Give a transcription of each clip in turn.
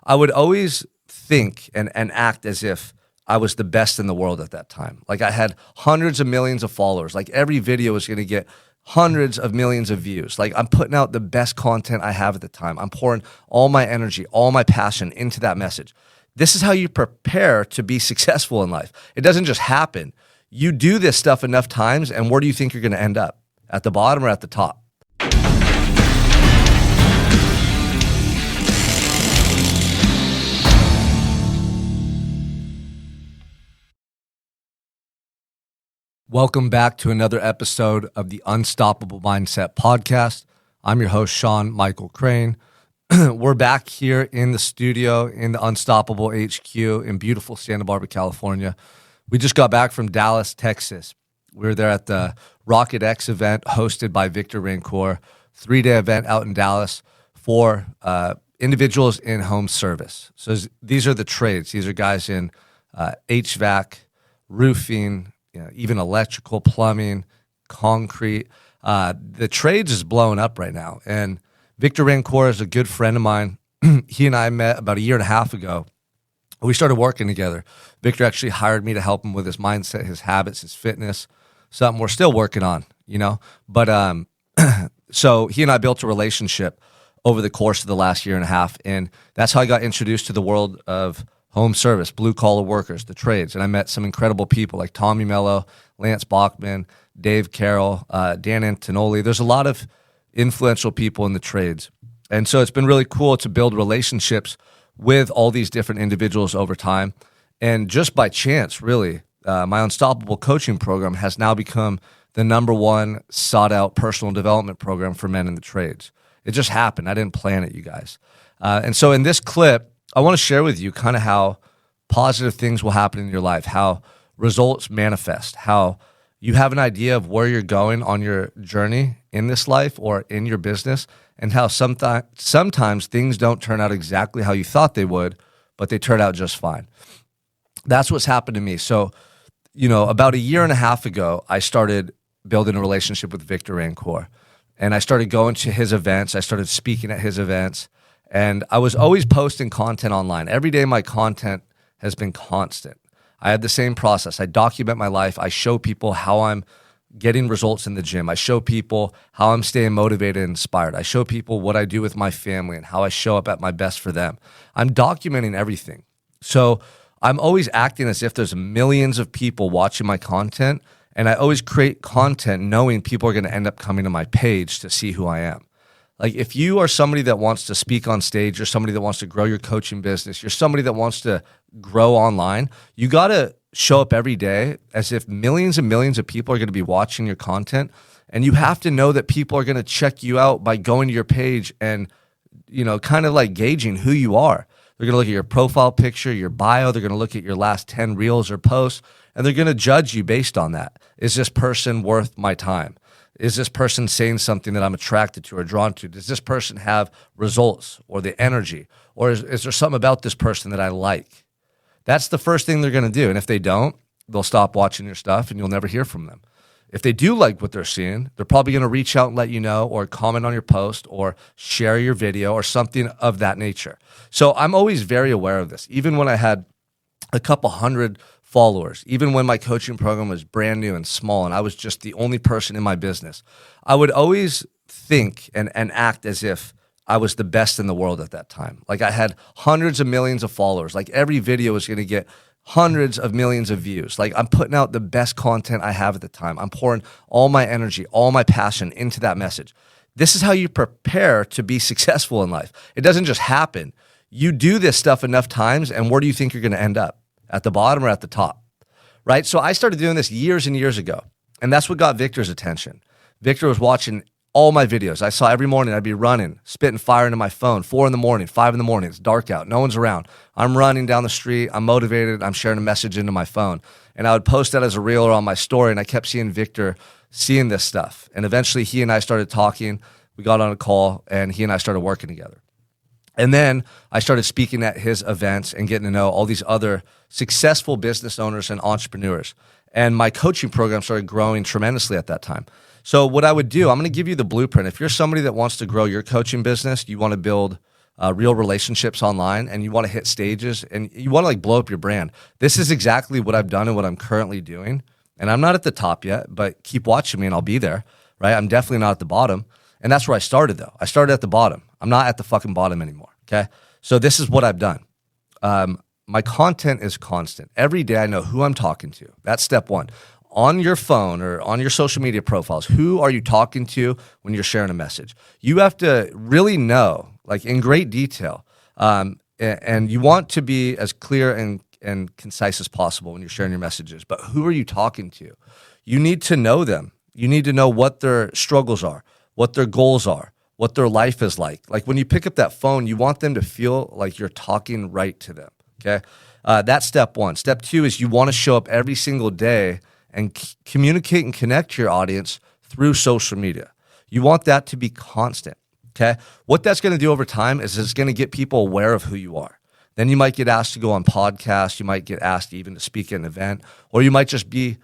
I would always think and act as if I was the best in the world at that time. Like I had hundreds of millions of followers. Like every video was going to get hundreds of millions of views. Like I'm putting out the best content I have at the time. I'm pouring all my energy, all my passion into that message. This is how you prepare to be successful in life. It doesn't just happen. You do this stuff enough times, and where do you think you're going to end up? At the bottom or at the top? Welcome back to another episode of the Unstoppable Mindset Podcast. I'm your host, Sean Michael Crane. We're back here in the studio in the Unstoppable HQ in beautiful Santa Barbara, California. We just got back from Dallas, Texas. We were there at the Rocket X event hosted by Victor Rancour, 3-day event out in Dallas for individuals in home service. So these are the trades. These are guys in HVAC, roofing, even electrical, plumbing, concrete. The trades is blowing up right now. And Victor Rancour is a good friend of mine. He and I met about a year and a half ago. We started working together. Victor actually hired me to help him with his mindset, his habits, his fitness, something we're still working on, But so he and I built a relationship over the course of the last year and a half. And that's how I got introduced to the world of home service, blue-collar workers, the trades. And I met some incredible people like Tommy Mello, Lance Bachman, Dave Carroll, Dan Antonoli. There's a lot of influential people in the trades. And so it's been really cool to build relationships with all these different individuals over time. And just by chance, really, my Unstoppable coaching program has now become the #1 sought-out personal development program for men in the trades. It just happened. I didn't plan it, you guys. And so in this clip, I want to share with you kind of how positive things will happen in your life, how results manifest, how you have an idea of where you're going on your journey in this life or in your business, and how sometimes things don't turn out exactly how you thought they would, but they turn out just fine. That's what's happened to me. So, about a year and a half ago, I started building a relationship with Victor Rancour, and I started going to his events. I started speaking at his events. And I was always posting content online. Every day my content has been constant. I had the same process. I document my life. I show people how I'm getting results in the gym. I show people how I'm staying motivated and inspired. I show people what I do with my family and how I show up at my best for them. I'm documenting everything. So I'm always acting as if there's millions of people watching my content, and I always create content knowing people are going to end up coming to my page to see who I am. Like if you are somebody that wants to speak on stage, you're somebody that wants to grow your coaching business, you're somebody that wants to grow online, you got to show up every day as if millions and millions of people are going to be watching your content. And you have to know that people are going to check you out by going to your page and, kind of like gauging who you are. They're going to look at your profile picture, your bio. They're going to look at your last 10 reels or posts, and they're going to judge you based on that. Is this person worth my time? Is this person saying something that I'm attracted to or drawn to? Does this person have results or the energy? Or is there something about this person that I like? That's the first thing they're going to do. And if they don't, they'll stop watching your stuff and you'll never hear from them. If they do like what they're seeing, they're probably going to reach out and let you know, or comment on your post, or share your video, or something of that nature. So I'm always very aware of this. Even when I had a couple hundred followers, even when my coaching program was brand new and small and I was just the only person in my business, I would always think and act as if I was the best in the world at that time. Like I had hundreds of millions of followers. Like every video was going to get hundreds of millions of views. Like I'm putting out the best content I have at the time. I'm pouring all my energy, all my passion into that message. This is how you prepare to be successful in life. It doesn't just happen. You do this stuff enough times, and where do you think you're going to end up? At the bottom or at the top, right? So I started doing this years and years ago, and that's what got Victor's attention. Victor was watching all my videos. I saw every morning I'd be running, spitting fire into my phone, 4 in the morning, 5 in the morning. It's dark out. No one's around. I'm running down the street. I'm motivated. I'm sharing a message into my phone. And I would post that as a reel or on my story, and I kept seeing Victor seeing this stuff. And eventually he and I started talking. We got on a call, and he and I started working together. And then I started speaking at his events and getting to know all these other successful business owners and entrepreneurs. And my coaching program started growing tremendously at that time. So what I would do, I'm going to give you the blueprint. If you're somebody that wants to grow your coaching business, you want to build real relationships online, and you want to hit stages and you want to like blow up your brand. This is exactly what I've done and what I'm currently doing. And I'm not at the top yet, but keep watching me and I'll be there, right? I'm definitely not at the bottom. And that's where I started though. I started at the bottom. I'm not at the fucking bottom anymore, okay? So this is what I've done. My content is constant. Every day I know who I'm talking to. That's step one. On your phone or on your social media profiles, who are you talking to when you're sharing a message? You have to really know, like in great detail, and you want to be as clear and concise as possible when you're sharing your messages. But who are you talking to? You need to know them. You need to know what their struggles are, what their goals are, what their life is like. Like when you pick up that phone, you want them to feel like you're talking right to them, okay? That's step one. Step two is you want to show up every single day and communicate and connect to your audience through social media. You want that to be constant, okay? What that's going to do over time is it's going to get people aware of who you are. Then you might get asked to go on podcasts. You might get asked even to speak at an event, or you might just be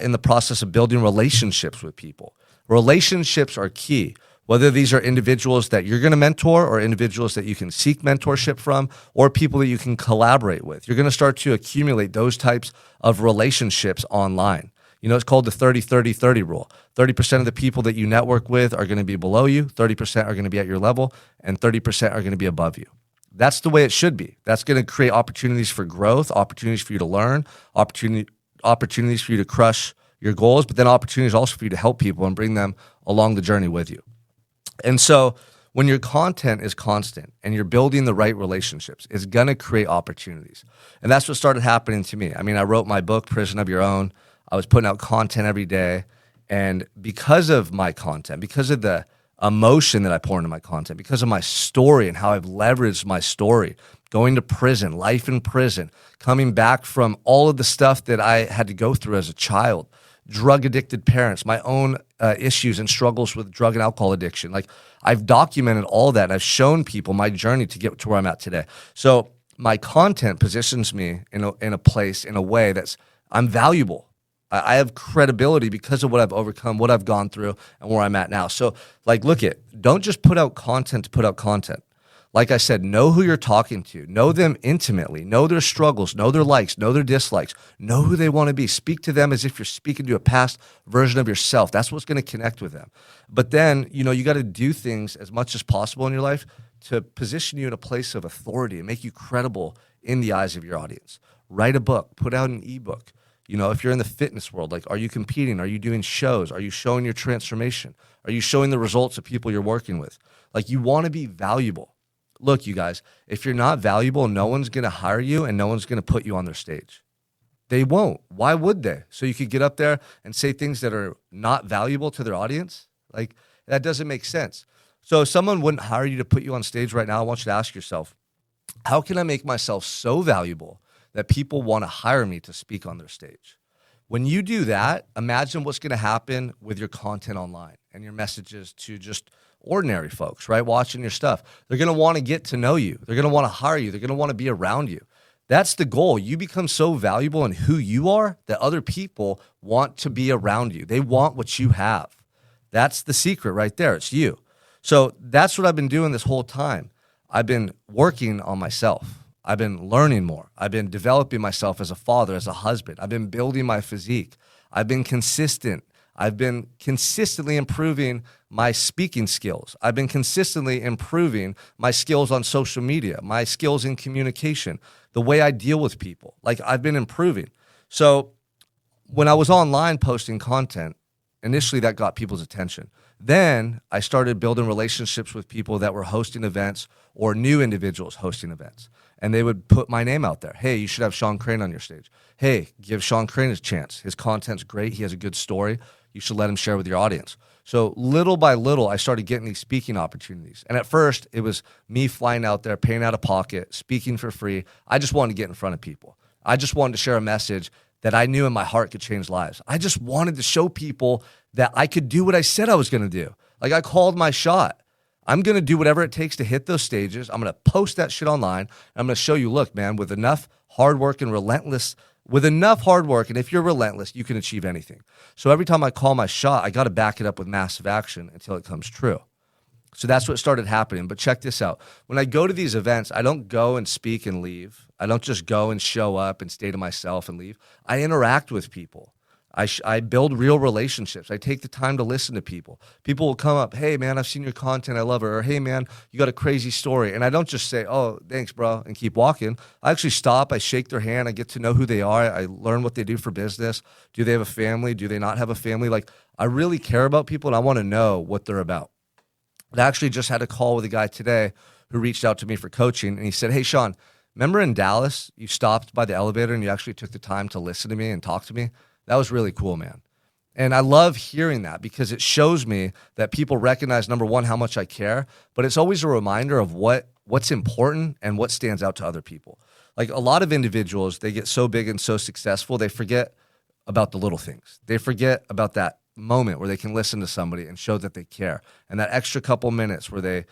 in the process of building relationships with people. Relationships are key. Whether these are individuals that you're going to mentor or individuals that you can seek mentorship from or people that you can collaborate with. You're going to start to accumulate those types of relationships online. You know, it's called the 30-30-30 rule. 30% of the people that you network with are going to be below you, 30% are going to be at your level, and 30% are going to be above you. That's the way it should be. That's going to create opportunities for growth, opportunities for you to learn, opportunities for you to crush your goals, but then opportunities also for you to help people and bring them along the journey with you. And so when your content is constant and you're building the right relationships, it's going to create opportunities. And that's what started happening to me. I mean, I wrote my book, Prison of Your Own. I was putting out content every day. And because of my content, because of the emotion that I pour into my content, because of my story and how I've leveraged my story, going to prison, life in prison, coming back from all of the stuff that I had to go through as a child, drug-addicted parents, my own issues and struggles with drug and alcohol addiction. Like I've documented all that and I've shown people my journey to get to where I'm at today. So my content positions me in a place, in a way that's I'm valuable. I have credibility because of what I've overcome, what I've gone through, and where I'm at now. So like, don't just put out content to put out content. Like I said, know who you're talking to, know them intimately, know their struggles, know their likes, know their dislikes, know who they want to be. Speak to them as if you're speaking to a past version of yourself. That's what's going to connect with them. But then, you got to do things as much as possible in your life to position you in a place of authority and make you credible in the eyes of your audience. Write a book, put out an ebook. If you're in the fitness world, like, are you competing? Are you doing shows? Are you showing your transformation? Are you showing the results of people you're working with? Like, you want to be valuable. Look, you guys, if you're not valuable, no one's going to hire you and no one's going to put you on their stage. They won't. Why would they? So you could get up there and say things that are not valuable to their audience? Like, that doesn't make sense. So if someone wouldn't hire you to put you on stage right now, I want you to ask yourself, how can I make myself so valuable that people want to hire me to speak on their stage? When you do that, imagine what's going to happen with your content online and your messages to just ordinary folks, right? Watching your stuff. They're going to want to get to know you. They're going to want to hire you. They're going to want to be around you. That's the goal. You become so valuable in who you are that other people want to be around you. They want what you have. That's the secret right there. It's you. So that's what I've been doing this whole time. I've been working on myself. I've been learning more. I've been developing myself as a father, as a husband. I've been building my physique. I've been consistent. I've been consistently improving my speaking skills. I've been consistently improving my skills on social media, my skills in communication, the way I deal with people. Like, I've been improving. So when I was online posting content, initially that got people's attention. Then I started building relationships with people that were hosting events or new individuals hosting events. And they would put my name out there. Hey, you should have Sean Crane on your stage. Hey, give Sean Crane a chance. His content's great. He has a good story. You should let him share with your audience. So little by little, I started getting these speaking opportunities. And at first, it was me flying out there, paying out of pocket, speaking for free. I just wanted to get in front of people. I just wanted to share a message that I knew in my heart could change lives. I just wanted to show people that I could do what I said I was going to do. Like, I called my shot. I'm going to do whatever it takes to hit those stages. I'm going to post that shit online. I'm going to show you, look, man, with enough hard work and if you're relentless, you can achieve anything. So every time I call my shot, I got to back it up with massive action until it comes true. So that's what started happening. But check this out. When I go to these events, I don't go and speak and leave. I don't just go and show up and stay to myself and leave. I interact with people. I build real relationships. I take the time to listen to people. People will come up, hey, man, I've seen your content. I love it. Or, hey, man, you got a crazy story. And I don't just say, oh, thanks, bro, and keep walking. I actually stop. I shake their hand. I get to know who they are. I learn what they do for business. Do they have a family? Do they not have a family? Like, I really care about people, and I want to know what they're about. I actually just had a call with a guy today who reached out to me for coaching, and he said, hey, Sean, remember in Dallas, you stopped by the elevator and you actually took the time to listen to me and talk to me? That was really cool, man. And I love hearing that because it shows me that people recognize, number one, how much I care, but it's always a reminder of what's important and what stands out to other people. Like a lot of individuals, they get so big and so successful, they forget about the little things. They forget about that moment where they can listen to somebody and show that they care. And that extra couple minutes where they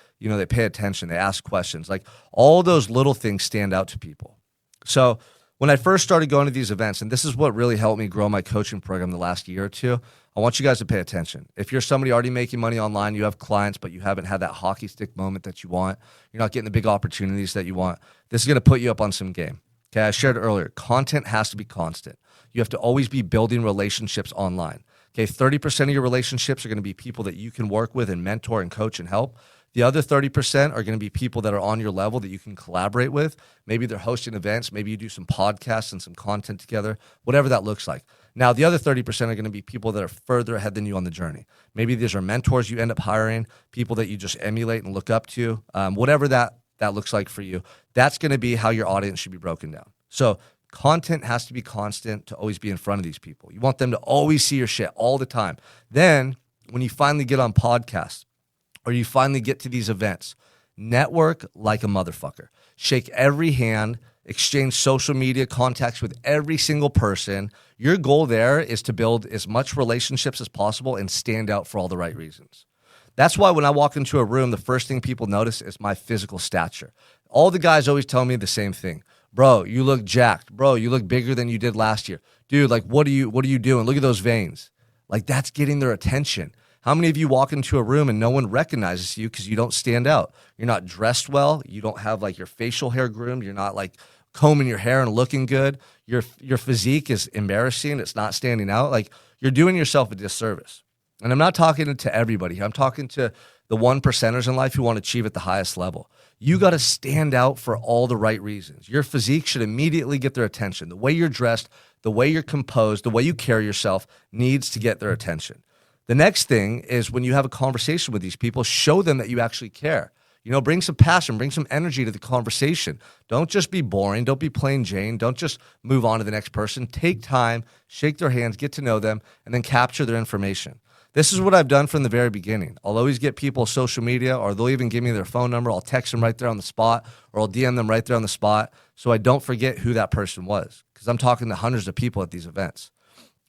pay attention, they ask questions. Like all those little things stand out to people. So when I first started going to these events, and this is what really helped me grow my coaching program the last year or two, I want you guys to pay attention. If you're somebody already making money online, you have clients, but you haven't had that hockey stick moment that you want, you're not getting the big opportunities that you want, this is going to put you up on some game. Okay, I shared earlier, content has to be constant. You have to always be building relationships online. Okay, 30% of your relationships are going to be people that you can work with and mentor and coach and help. The other 30% are going to be people that are on your level that you can collaborate with. Maybe they're hosting events. Maybe you do some podcasts and some content together, whatever that looks like. Now, the other 30% are going to be people that are further ahead than you on the journey. Maybe these are mentors you end up hiring, people that you just emulate and look up to, whatever that looks like for you. That's going to be how your audience should be broken down. So content has to be constant to always be in front of these people. You want them to always see your shit all the time. Then when you finally get on podcasts, or you finally get to these events, network like a motherfucker. Shake every hand, exchange social media contacts with every single person. Your goal there is to build as much relationships as possible and stand out for all the right reasons. That's why when I walk into a room, the first thing people notice is my physical stature. All the guys always tell me the same thing. Bro, you look jacked. Bro, you look bigger than you did last year. Dude, like, what are you doing? Look at those veins. Like, that's getting their attention. How many of you walk into a room and no one recognizes you because you don't stand out? You're not dressed well. You don't have like your facial hair groomed. You're not like combing your hair and looking good. Your physique is embarrassing. It's not standing out. Like you're doing yourself a disservice. And I'm not talking to everybody. I'm talking to the 1%ers in life who want to achieve at the highest level. You got to stand out for all the right reasons. Your physique should immediately get their attention. The way you're dressed, the way you're composed, the way you carry yourself needs to get their attention. The next thing is when you have a conversation with these people, show them that you actually care. Bring some passion, bring some energy to the conversation. Don't just be boring. Don't be plain Jane. Don't just move on to the next person. Take time, shake their hands, get to know them, and then capture their information. This is what I've done from the very beginning. I'll always get people social media, or they'll even give me their phone number. I'll text them right there on the spot, or I'll DM them right there on the spot so I don't forget who that person was, because I'm talking to hundreds of people at these events.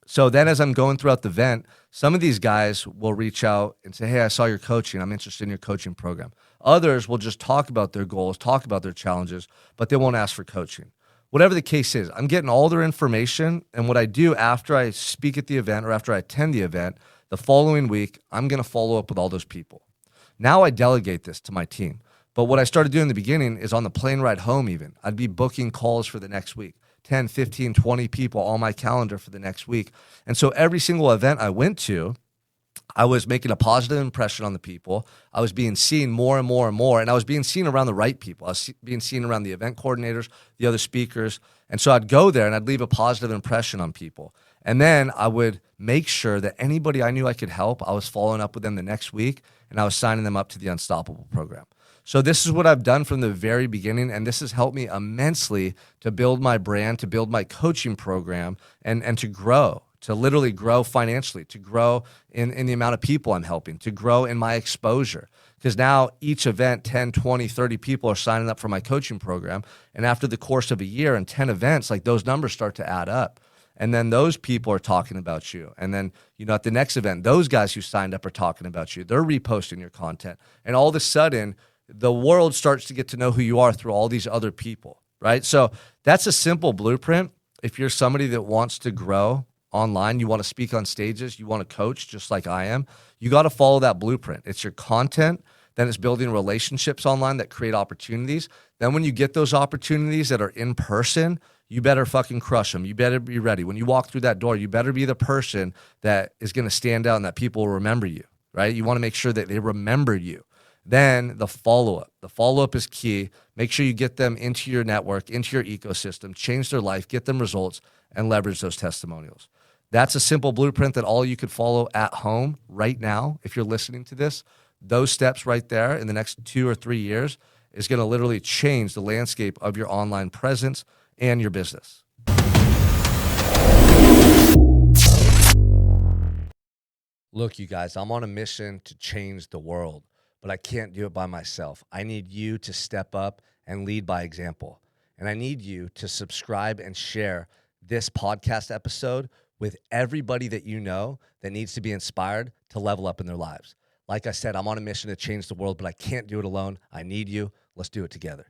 So then as I'm going throughout the event, some of these guys will reach out and say, hey, I saw your coaching. I'm interested in your coaching program. Others will just talk about their goals, talk about their challenges, but they won't ask for coaching. Whatever the case is, I'm getting all their information. And what I do after I speak at the event or after I attend the event, the following week, I'm going to follow up with all those people. Now I delegate this to my team. But what I started doing in the beginning is on the plane ride home even, I'd be booking calls for the next week. 10, 15, 20 people on my calendar for the next week. And so every single event I went to, I was making a positive impression on the people. I was being seen more and more and more, and I was being seen around the right people. I was being seen around the event coordinators, the other speakers. And so I'd go there and I'd leave a positive impression on people. And then I would make sure that anybody I knew I could help, I was following up with them the next week, and I was signing them up to the Unstoppable program. So this is what I've done from the very beginning, and this has helped me immensely to build my brand, to build my coaching program, and to grow, to literally grow financially, to grow in the amount of people I'm helping, to grow in my exposure. Because now each event, 10, 20, 30 people are signing up for my coaching program, and after the course of a year and 10 events, like those numbers start to add up. And then those people are talking about you. And then, at the next event, those guys who signed up are talking about you. They're reposting your content. And all of a sudden, the world starts to get to know who you are through all these other people, right? So that's a simple blueprint. If you're somebody that wants to grow online, you want to speak on stages, you want to coach just like I am, you got to follow that blueprint. It's your content, Then it's building relationships online that create opportunities. Then when you get those opportunities that are in person, you better fucking crush them. You better be ready. When you walk through that door, you better be the person that is going to stand out and that people will remember you, right? You want to make sure that they remember you. Then the follow-up. The follow-up is key. Make sure you get them into your network, into your ecosystem, change their life, get them results, and leverage those testimonials. That's a simple blueprint that all you could follow at home right now if you're listening to this. Those steps right there in the next 2 or 3 years is going to literally change the landscape of your online presence and your business. Look, you guys, I'm on a mission to change the world, but I can't do it by myself. I need you to step up and lead by example. And I need you to subscribe and share this podcast episode with everybody that you know that needs to be inspired to level up in their lives. Like I said, I'm on a mission to change the world, but I can't do it alone. I need you. Let's do it together.